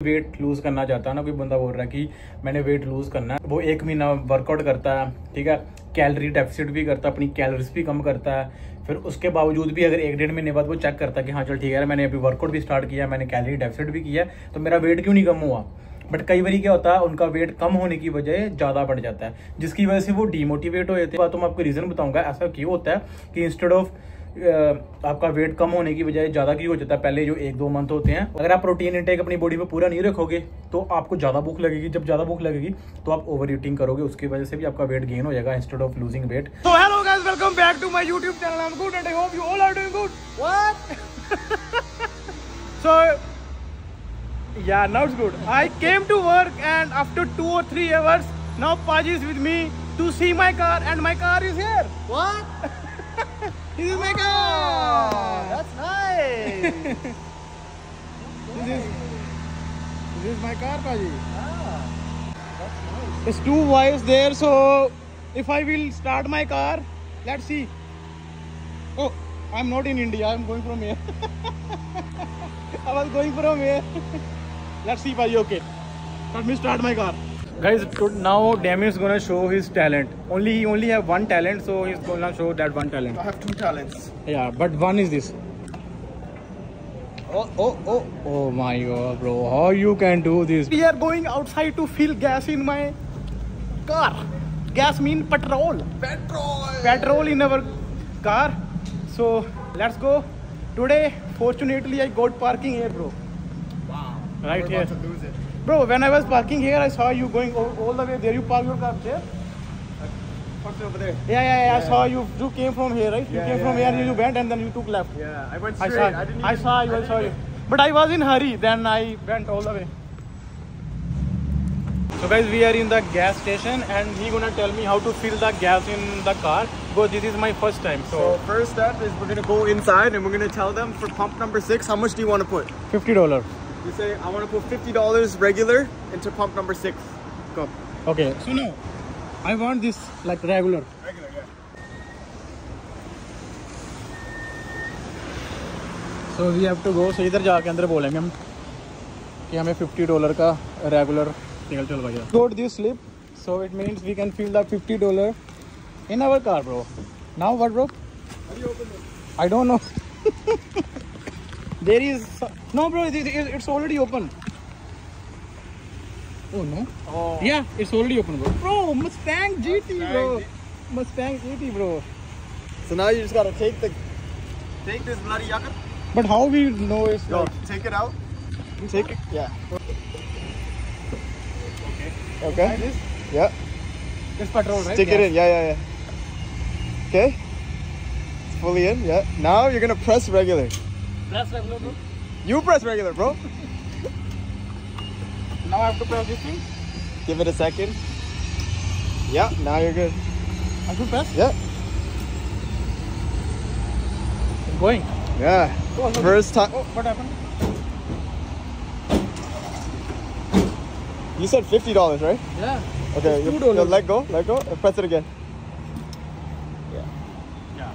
Weight lose करना चाहता है ना, कोई बंदा बोल रहा है कि मैंने वेट लूज करना है, वो 1 महीना वर्कआउट करता है, ठीक है, कैलोरी डेफिसिट भी करता है, अपनी कैलोरीज भी कम करता है, फिर उसके बावजूद भी अगर 1-1.5 महीने बाद वो चेक करता है कि हाँ चल ठीक है मैंने अभी वर्कआउट भी स्टार्ट किया, मैंने कैलोरी डेफिसिट भी किया, तो मेरा वेट क्यों नहीं कम हुआ। बट कई बार क्या होता है, उनका वेट कम होने की वजह ज़्यादा बढ़ जाता है, जिसकी वजह से वो डीमोटिवेट हो जाते हैं। तो मैं आपको रीज़न बताऊंगा ऐसा क्यों होता है कि इंस्टेड ऑफ आपका वेट कम होने की बजाय ज़्यादा क्यों हो जाता है पहले जो 1-2 मंथ होते हैं। अगर आप प्रोटीन इंटेक अपनी बॉडी में पूरा नहीं रखोगे तो आपको ज़्यादा भूख लगेगी, जब ज़्यादा भूख लगेगी तो आप ओवर ईटिंग करोगे, उसकी वजह से भी आपका वेट गेन हो जाएगा instead of losing weight. So hello guys, welcome back to my YouTube channel. I'm good and I hope you all are doing good. What? So yeah, now it's good. I came to work and after 2 or 3 hours, now Paji is with me to see my car and my car is here. What? This is my car. That's nice. This is my car, Paji. That's nice. There's 2 wires there, so if I will start my car, let's see. Oh, I'm not in India. I'm going from here. I was going from here. Let's see, Paji. Okay, let me start my car. Guys, now Demi is gonna show his talent. He only have one talent, so he's gonna show that one talent. I have 2 talents. Yeah, but one is this. Oh my god, bro, how you can do this? We are going outside to fill gas in my car. Gas mean petrol. Petrol in our car. So let's go. Today, fortunately, I got parking here, bro. Wow. Right We're here. about to lose it. Bro, when I was parking here, I saw you going all the way there. You park your car there? Parked it over there. Yeah. I saw you. You came from here, right? You Yeah, came yeah, from here yeah, and you yeah. went and then you took left. Yeah, I went I straight. saw. didn't I even- saw you. I didn't saw you. even- But I was in hurry. Then I went all the way. So guys, we are in the gas station and he gonna tell me how to fill the gas in the car because this is my first time. So first step is we're gonna go inside and we're gonna tell them for pump number 6, how much do you want to put? $50. You say, I want to put $50 regular into pump number 6. Go. Okay. So no, I want this like regular. Regular, yeah. So we have to go. So इधर जाके अंदर बोलेंगे हम कि हमें $50 का regular निकल चल भैया. Got this slip, so it means we can fill the $50 in our car, bro. Now what, bro? How do you open this? I don't know. There is no, bro. It's already open. Oh no. Oh. Yeah, it's already open, bro. Bro, Mustang GT, bro. Mustang GT, bro. So now you just gotta take this bloody yucca. But how we know it's Yo, like, take it out. Take it. Yeah. Okay. like this? Yeah. It's petrol, right? Stick it in. Yeah. Okay. It's fully in. Yeah. Now you're gonna press regular. Press regular, bro. You press regular, bro. Now I have to press this thing. Give it a second. Yeah. Now you're good. I should press. Yeah. It's going. Yeah. Oh, no. First time. Oh, what happened? You said $50, right? Yeah. Okay. It's You $2. let go. And press it again. Yeah.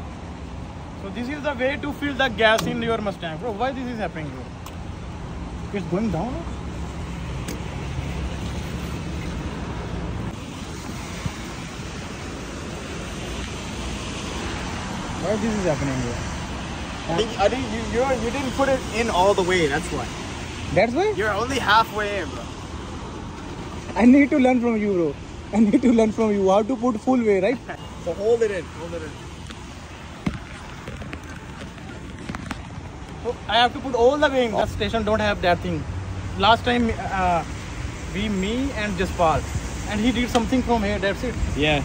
So this is the way to fill the gas in your Mustang, bro. Why this is happening, bro? It's going down. Why this is happening, bro? I think you didn't put it in all the way. That's why. That's why You're only halfway in, bro. I need to learn from you, bro. I need to learn from you how to put full way, right? So hold it in. So I have to put all the way in. That station don't have that thing. Last time, me and Jaspal, and he did something from here. That's it. Yeah.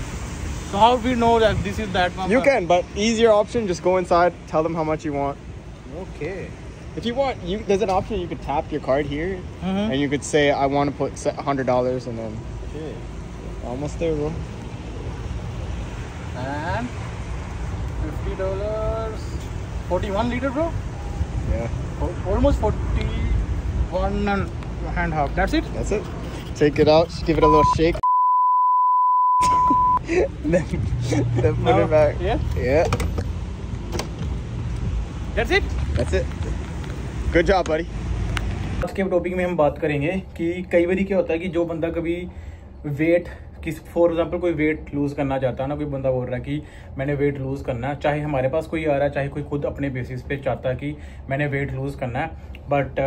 So how we know that this is that one? You can, but easier option, just go inside, tell them how much you want. Okay. If you want, there's an option you could tap your card here, Mm-hmm. and you could say, I want to put $100, and then almost there, bro. And $50. 41 liter, bro. Yeah, Almost 41 and a half. That's it. that's it. Take it out, just give it a little shake. then put Now- it back. Yeah. That's it. That's it. Good job, buddy. आज के topic में हम बात करेंगे कि कई बार क्या होता है कि जो बंदा कभी वेट किस फॉर एग्जांपल कोई वेट लूज़ करना चाहता है ना, कोई बंदा बोल रहा है कि मैंने वेट लूज़ करना है, चाहे हमारे पास कोई आ रहा है चाहे कोई खुद अपने बेसिस पे चाहता है कि मैंने वेट लूज़ करना है, बट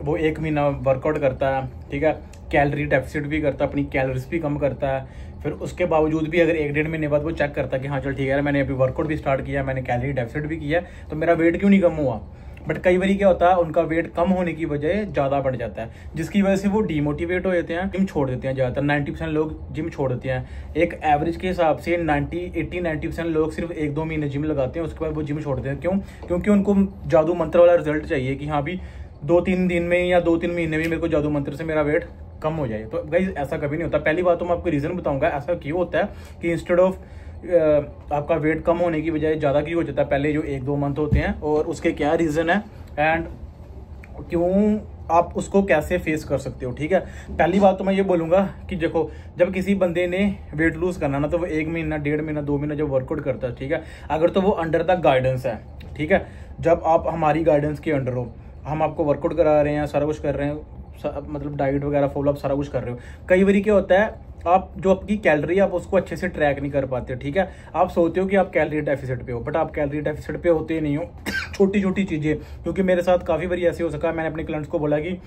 वो 1 महीना वर्कआउट करता है, ठीक है, कैलोरी डेफिसिट भी करता है, अपनी कैलोरीज भी कम करता है, फिर उसके बावजूद भी अगर 1-1.5 महीने बाद वो चेक करता है कि हाँ चल ठीक है मैंने अभी वर्कआउट भी स्टार्ट किया, मैंने कैलोरी डेफिसिट भी किया, तो मेरा वेट क्यों नहीं कम हुआ। बट कई बार क्या होता है उनका वेट कम होने की वजह ज़्यादा बढ़ जाता है, जिसकी वजह से वो डीमोटिवेट हो जाते हैं, जिम छोड़ देते हैं। ज़्यादातर 90% लोग जिम छोड़ देते हैं। एक एवरेज के हिसाब से 80-90% लोग सिर्फ 1-2 महीने जिम लगाते हैं, उसके बाद वो जिम छोड़ देते हैं। क्यों? क्योंकि उनको जादू मंत्र वाला रिजल्ट चाहिए कि हाँ भी 2-3 दिन में या 2-3 महीने में मेरे को जादू मंत्र से मेरा वेट कम हो जाए। तो गाइस ऐसा कभी नहीं होता। पहली बात तो मैं आपको रीज़न बताऊंगा ऐसा क्यों होता है कि इंस्टेड ऑफ आपका वेट कम होने की बजाय ज़्यादा क्यों हो जाता है पहले जो 1-2 मंथ होते हैं, और उसके क्या रीज़न है एंड क्यों आप उसको कैसे फेस कर सकते हो। ठीक है, पहली बात तो मैं ये बोलूँगा कि देखो जब किसी बंदे ने वेट लूज करना ना तो वो 1 महीना 1.5 महीना 2 महीना जब वर्कआउट करता है, ठीक है, अगर तो वो अंडर द गाइडेंस है, ठीक है, जब आप हमारी गाइडेंस के अंडर हो, हम आपको वर्कआउट करा रहे हैं, सारा कुछ कर रहे हैं, मतलब डाइट वगैरह फॉलो आप सारा कुछ कर रहे हो। कई बार क्या होता है आप जो आपकी कैलोरी आप उसको अच्छे से ट्रैक नहीं कर पाते, ठीक है, आप सोचते हो कि आप कैलोरी डेफिसिट पे हो, बट आप कैलोरी डेफिसिट पे होते ही नहीं हो। छोटी छोटी चीज़ें, क्योंकि मेरे साथ काफ़ी बार ऐसे हो सका, मैंने अपने क्लाइंट्स को बोला कि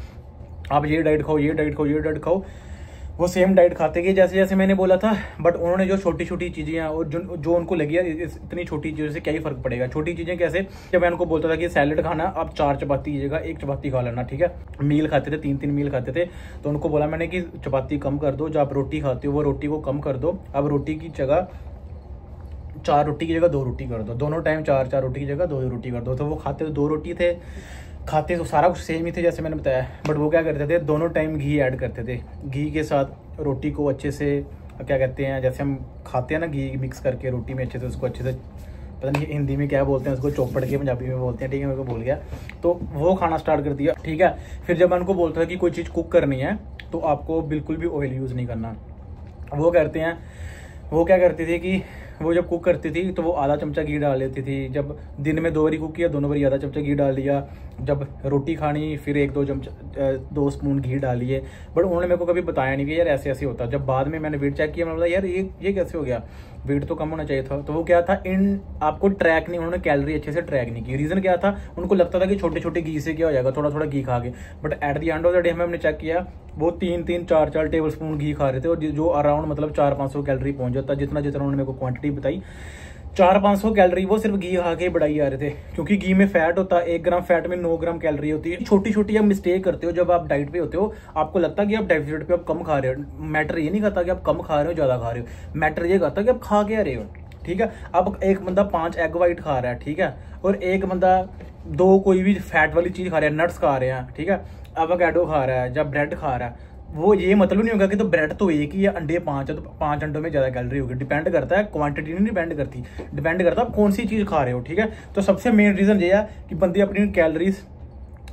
आप ये डाइट खाओ, ये डाइट खाओ, ये डाइट खाओ, वो सेम डाइट खाते गए जैसे जैसे मैंने बोला था, बट उन्होंने जो छोटी छोटी चीज़ें और जो उनको लगी है इतनी छोटी चीज़ों से क्या ही फर्क पड़ेगा। छोटी चीज़ें कैसे, जब मैं उनको बोलता था कि सैलेड खाना आप 4 चपाती की जगह 1 चपाती खा लेना, ठीक है, मील खाते थे 3-3 मील खाते थे, तो उनको बोला मैंने कि चपाती कम कर दो, जो आप रोटी खाते हो वो रोटी को कम कर दो, अब रोटी की जगह 4 रोटी की जगह 2 रोटी कर दो, दोनों टाइम 4 रोटी की जगह 2 रोटी कर दो। तो वो खाते तो 2 रोटी थे, खाते तो सारा कुछ सेम ही थे जैसे मैंने बताया, बट वो क्या करते थे दोनों टाइम घी ऐड करते थे, घी के साथ रोटी को अच्छे से क्या कहते हैं, जैसे हम खाते हैं ना घी मिक्स करके रोटी में अच्छे से, उसको अच्छे से पता नहीं हिंदी में क्या बोलते हैं उसको, चौपड़ के पंजाबी में बोलते हैं, ठीक है, मेरे को भूल गया, तो वो खाना स्टार्ट कर दिया, ठीक है। फिर जब मैं उनको बोलता था कि कोई चीज़ कुक करनी है तो आपको बिल्कुल भी ऑयल यूज़ नहीं करना, वो करते हैं, वो क्या करती थी कि वो जब कुक करती थी तो वो आधा चमचा घी डाल लेती थी, जब दिन में 2 बारी कुक किया दोनों बारी आधा चमचा घी डाल दिया, जब रोटी खानी फिर 1-2 स्पून घी डालिए, बट उन्होंने मेरे को कभी बताया नहीं कि यार ऐसे ऐसे होता। जब बाद में मैंने वेट चेक किया, मैंने बोला यार ये कैसे हो गया, वेट तो कम होना चाहिए था। तो वो क्या था, इन आपको ट्रैक नहीं, उन्होंने कैलोरी अच्छे से ट्रैक नहीं की। रीज़न क्या था, उनको लगता था कि छोटे छोटे घी से क्या हो जाएगा, थोड़ा थोड़ा घी खा के, but at the end of the day हमने चेक किया वो 3-3 4-4 टेबल स्पून घी खा रहे थे, और जो अराउंड मतलब 400-500 कैलोरी पहुंच जाता, जितना उन्होंने मेरे को क्वांटिटी बताई 400-500 कैलोरी वो सिर्फ घी खा के बढ़ाई आ रहे थे, क्योंकि घी में फैट होता है, 1 ग्राम फैट में 9 ग्राम कैलोरी होती है। छोटी छोटी आप मिस्टेक करते हो जब आप डाइट पे होते हो, आपको लगता है कि आप डेफिसिट पे आप कम खा रहे हो। मैटर ये नहीं करता कि आप कम खा रहे हो ज़्यादा खा रहे हो, मैटर ये करता कि आप खा के आ रहे हो, ठीक है। अब एक बंदा 5 एग वाइट खा रहा है, ठीक है, और एक बंदा 2 कोई भी फैट वाली चीज़ खा रहा है, नट्स खा रहे हैं, ठीक है, एवोकाडो खा रहा है या ब्रेड खा रहा है, वो ये मतलब नहीं होगा कि तो ब्रेड तो एक ही है, अंडे 5 है तो 5 अंडों में ज़्यादा कैलोरी होगी। डिपेंड करता है, क्वांटिटी नहीं डिपेंड करती, डिपेंड करता है आप कौन सी चीज़ खा रहे हो, ठीक है। तो सबसे मेन रीज़न ये है कि बंदे अपनी कैलोरीज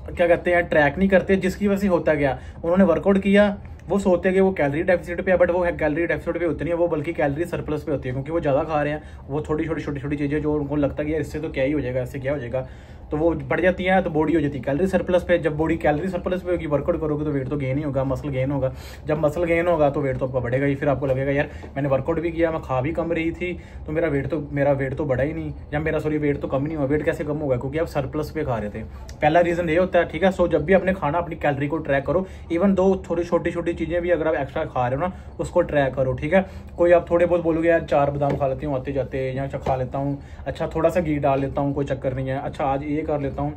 क्या कहते हैं ट्रैक नहीं करते, जिसकी वजह से होता गया उन्होंने वर्कआउट किया, वो सोचते हैं कि वो कैलोरी डेफिसिट पे है, बट वो कैलोरी डेफिसिट पे होती नहीं है, वो बल्कि कैलोरी सरप्लस पे होती है, क्योंकि वो ज़्यादा खा रहे हैं। वो छोटी छोटी चीज़ें जो उनको लगता है कि इससे तो क्या ही हो जाएगा, इससे क्या हो जाएगा, तो वो बढ़ जाती है, तो बॉडी हो जाती है कैलोरी सरप्लस पे। जब बॉडी कैलोरी सरप्लस पे होगी, वर्कआउट करोगे तो वेट तो गेन ही होगा, मसल गेन होगा। जब मसल गेन होगा तो वेट तो आपका बढ़ेगा ही, फिर आपको लगेगा यार मैंने वर्कआउट भी किया, मैं खा भी कम रही थी, तो मेरा वेट तो बढ़ा ही नहीं, या मेरा वेट तो कम नहीं हुआ। वेट कैसे कम होगा, क्योंकि आप सरप्लस पे खा रहे थे। पहला रीज़न ये होता है, ठीक है। सो जब भी अपने खाना अपनी कैलोरी को ट्रैक करो, इवन दो छोटी छोटी चीज़ें भी अगर आप एक्स्ट्रा खा रहे हो ना, उसको ट्रैक करो, ठीक है। कोई आप थोड़े बहुत बोलोगे यार 4 बादाम खा लेती हूँ आते जाते, या अच्छा खा लेता हूँ, अच्छा थोड़ा सा घी डाल लेता हूँ, कोई चक्कर नहीं है, अच्छा आज ये कर लेता हूँ,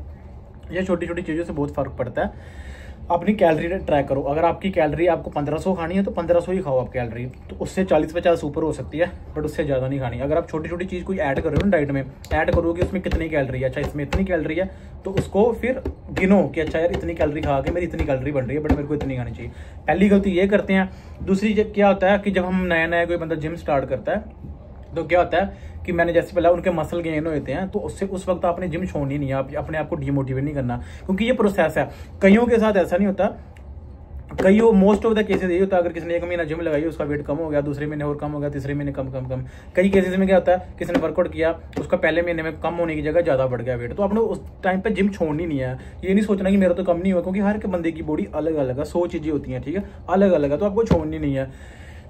ये छोटी छोटी चीज़ों से बहुत फ़र्क पड़ता है। अपनी कैलोरी ट्रैक करो, अगर आपकी कैलोरी आपको 1500 खानी है तो 1500 ही खाओ आप कैलोरी, तो उससे 40-50 ऊपर हो सकती है, बट उससे ज़्यादा नहीं खानी। अगर आप छोटी छोटी चीज़ कोई ऐड कर रहे हो ना डाइट में, ऐड करोगे उसमें कितनी कैलोरी है, अच्छा इसमें इतनी कैलोरी है, तो उसको फिर गिनो कि अच्छा यार इतनी कैलोरी खा के मेरी इतनी कैलोरी बन रही है, बट मेरे को इतनी खानी चाहिए। पहली गलती ये करते हैं। दूसरी क्या होता है कि जब हम नया कोई बंदा जिम स्टार्ट करता है तो क्या होता है कि मैंने जैसे पहले उनके मसल गेन होते हैं, तो उससे उस वक्त आपने जिम छोड़नी नहीं है, आप अपने आप को डिमोटिवेट नहीं करना, क्योंकि ये प्रोसेस है। कईयों के साथ ऐसा नहीं होता कई मोस्ट ऑफ द केसेस यही होता है, अगर किसी ने 1 महीना जिम लगाई उसका वेट कम हो गया, दूसरे महीने और कम हो गया, तीसरे महीने कम। कई केसेस में क्या होता है, किसी ने वर्कआउट किया उसका पहले महीने में कम होने की जगह ज़्यादा बढ़ गया वेट। तो आपने उस टाइम पे जिम छोड़नी नहीं है, ये नहीं सोचना कि मेरा तो कम नहीं हुआ, क्योंकि हर एक बंदे की बॉडी अलग अलग है, 100 चीज़ें होती हैं, ठीक है, अलग अलग है, तो आपको छोड़नी नहीं है।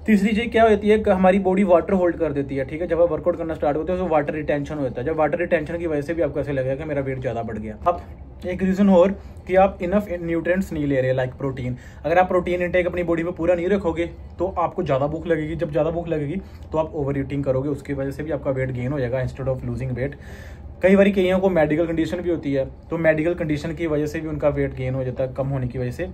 तीसरी चीज़ क्या होती है, हमारी बॉडी वाटर होल्ड कर देती है, ठीक है, जब आप वर्कआउट करना स्टार्ट होते हैं तो वाटर रिटेंशन होता है, जब वाटर रिटेंशन की वजह से भी आपको ऐसे लगेगा कि मेरा वेट ज़्यादा बढ़ गया। अब एक रीज़न और कि आप इनफ न्यूट्रिएंट्स नहीं ले रहे, लाइक प्रोटीन। अगर आप प्रोटीन इंटेक अपनी बॉडी में पूरा नहीं रखोगे तो आपको ज़्यादा भूख लगेगी, जब ज़्यादा भूख लगेगी तो आप ओवर ईटिंग करोगे, उसकी वजह से भी आपका वेट गेन हो जाएगा इंस्टेड ऑफ लूजिंग वेट। कई बार कईयों को मेडिकल कंडीशन भी होती है, तो मेडिकल कंडीशन की वजह से भी उनका वेट गेन हो जाता है कम होने की वजह से।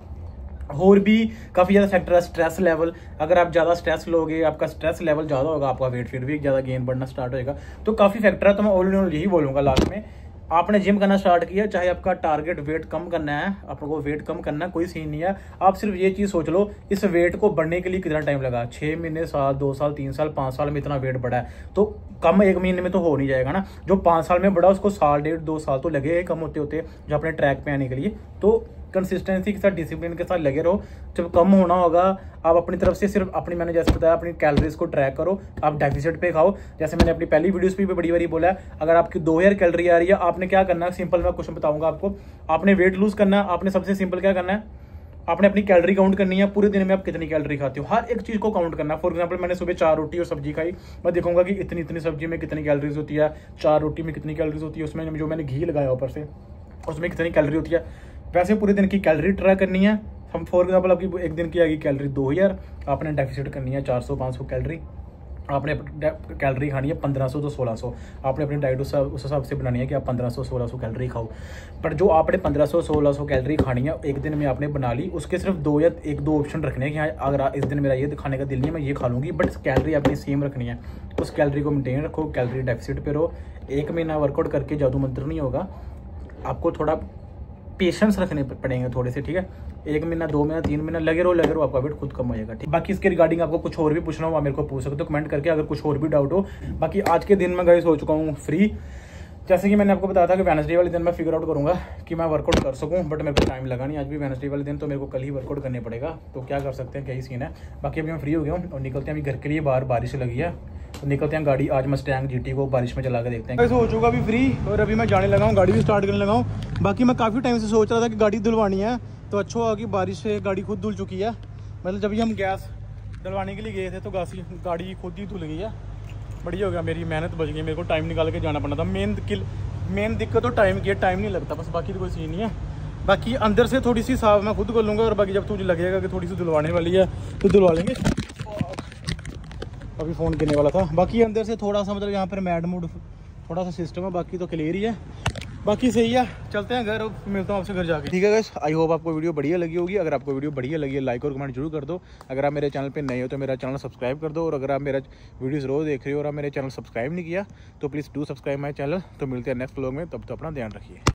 और भी काफ़ी ज़्यादा फैक्टर है, स्ट्रेस लेवल, अगर आप ज़्यादा स्ट्रेस लोगे, आपका स्ट्रेस लेवल ज़्यादा होगा, आपका वेट फिर भी ज़्यादा गेन बढ़ना स्टार्ट होएगा। तो काफ़ी फैक्टर है, तो मैं ऑल इन ऑल यही बोलूँगा लास्ट में, आपने जिम करना स्टार्ट किया, चाहे आपका टारगेट वेट कम करना है, आपको वेट कम करना है, कोई सीन नहीं है। आप सिर्फ ये चीज़ सोच लो, इस वेट को बढ़ने के लिए कितना टाइम लगा, 6 महीने, साल, 2 साल, 3 साल, 5 साल में इतना वेट बढ़ा है, तो कम 1 महीने में तो हो नहीं जाएगा ना। जो 5 साल में बढ़ा उसको साल, 1.5-2 साल तो लगे कम होते होते जो अपने ट्रैक पे आने के लिए। तो कंसिस्टेंसी के साथ, डिसिप्लिन के साथ लगे रहो। जब कम होना होगा आप अपनी तरफ से सिर्फ अपनी, मैंने जैसे बताया, अपनी कैलोरीज को ट्रैक करो, आप डेफिसिट पे खाओ। जैसे मैंने अपनी पहली वीडियोस पे भी बड़ी बारी बोला है, अगर आपकी 2000 कैलोरी आ रही है, आपने क्या करना है, सिंपल मैं क्वेश्चन बताऊंगा आपको, आपने वेट लूज करना है, आपने सबसे सिंपल क्या करना है, आपने अपनी कैलोरी काउंट करनी है, पूरे दिन में आप कितनी कैलोरी खाते हो, हर एक चीज़ को काउंट करना है। फॉर एग्जांपल मैंने सुबह 4 रोटी और सब्जी खाई, मैं देखूंगा कि इतनी सब्जी में कितनी कैलोरीज होती है, 4 रोटी में कितनी कैलोरीज होती है, उसमें जो मैंने घी लगाया ऊपर से उसमें कितनी कैलोरी होती है, वैसे पूरे दिन की कैलोरी ट्रैक करनी है। हम फॉर एग्जांपल आपकी एक दिन की आएगी कैलोरी 2000, आपने डेफिसिट करनी है 400-500 कैलोरी, आपने कैलोरी खानी है 1500 to 1600, आपने अपनी डाइट उस हिसाब से बनानी है कि आप 1500-1600 कैलोरी खाओ। पर जो आपने 1500-1600 कैलोरी खानी है एक दिन में आपने बना ली, उसके सिर्फ 2 या 1-2 ऑप्शन रखने हैं कि हाँ अगर इस दिन मेरा ये खाने का दिल नहीं है मैं ये खा लूँगी, बट कैलोरी अपनी सेम रखनी है, उस कैलोरी को मेंटेन रखो, कैलोरी डेफिसिट पे रहो। 1 महीना वर्कआउट करके जादू मंत्र नहीं होगा, आपको थोड़ा पेशेंस रखने पड़ेंगे थोड़े से, ठीक है। 1 महीना, 2 महीना, 3 महीना लगे रहो, आपका वेट खुद कम हो जाएगा, ठीक। बाकी इसके रिगार्डिंग आपको कुछ और भी पूछना हो आप मेरे को पूछ सकते हो कमेंट करके, अगर कुछ और भी डाउट हो। बाकी आज के दिन मैं गाइस हो चुका हूँ फ्री, जैसे कि मैंने आपको बताया था कि वेडनेसडे वाले दिन मैं फिगर आउट करूँगा कि मैं वर्कआउट कर सकूँ, बट मेरे को टाइम लगा नहीं, आज भी वेडनेसडे वाले दिन, तो मेरे को कल ही वर्कआउट करने पड़ेगा। तो क्या कर सकते हैं, क्या ही सीन है। बाकी अभी मैं फ्री हो गया हूँ और निकलते हैं अभी घर के लिए, बाहर बारिश लगी है तो निकलते हैं। गाड़ी आज मस्टैंग GT को बारिश में चला के देखते हैं। ऐसे हो चुका अभी फ्री और अभी मैं जाने लगा हूँ, गाड़ी भी स्टार्ट करने लगा हूँ। बाकी मैं काफ़ी टाइम से सोच रहा था कि गाड़ी धुलवानी है, तो अच्छा हुआ कि बारिश से गाड़ी खुद धुल चुकी है। मतलब जब हम गैस डलवाने के लिए गए थे तो गाड़ी खुद ही धुल गई है, बढ़िया हो गया, मेरी मेहनत बच गई। मेरे को टाइम निकाल के जाना पड़ना था, मेन दिक्कत तो टाइम की है, टाइम नहीं लगता बस, बाकी तो कोई सीन नहीं है। बाकी अंदर से थोड़ी सी साफ मैं खुद कर लूँगा, और बाकी जब तुझे लगेगा कि थोड़ी सी धुलवाने वाली है तो धुलवा लेंगे। अभी फ़ोन करने वाला था। बाकी अंदर से थोड़ा सा मतलब यहाँ पर मैड मूड थोड़ा सा सिस्टम है, बाकी तो क्लियर ही है, बाकी सही है। चलते हैं घर, मिलता हूँ आपसे घर जाके, ठीक है गाइस। आई होप आपको वीडियो बढ़िया लगी होगी। अगर आपको वीडियो बढ़िया लगी है लाइक और कमेंट जरूर कर दो। अगर आप मेरे चैनल पे नए हो तो मेरा चैनल सब्सक्राइब कर दो, और अगर आप मेरा वीडियोस रोज देख रहे हो और आप मेरे चैनल सब्सक्राइब नहीं किया तो please do subscribe my channel. तो मिलते हैं नेक्स्ट व्लॉग में, तब तो अपना ध्यान रखिए।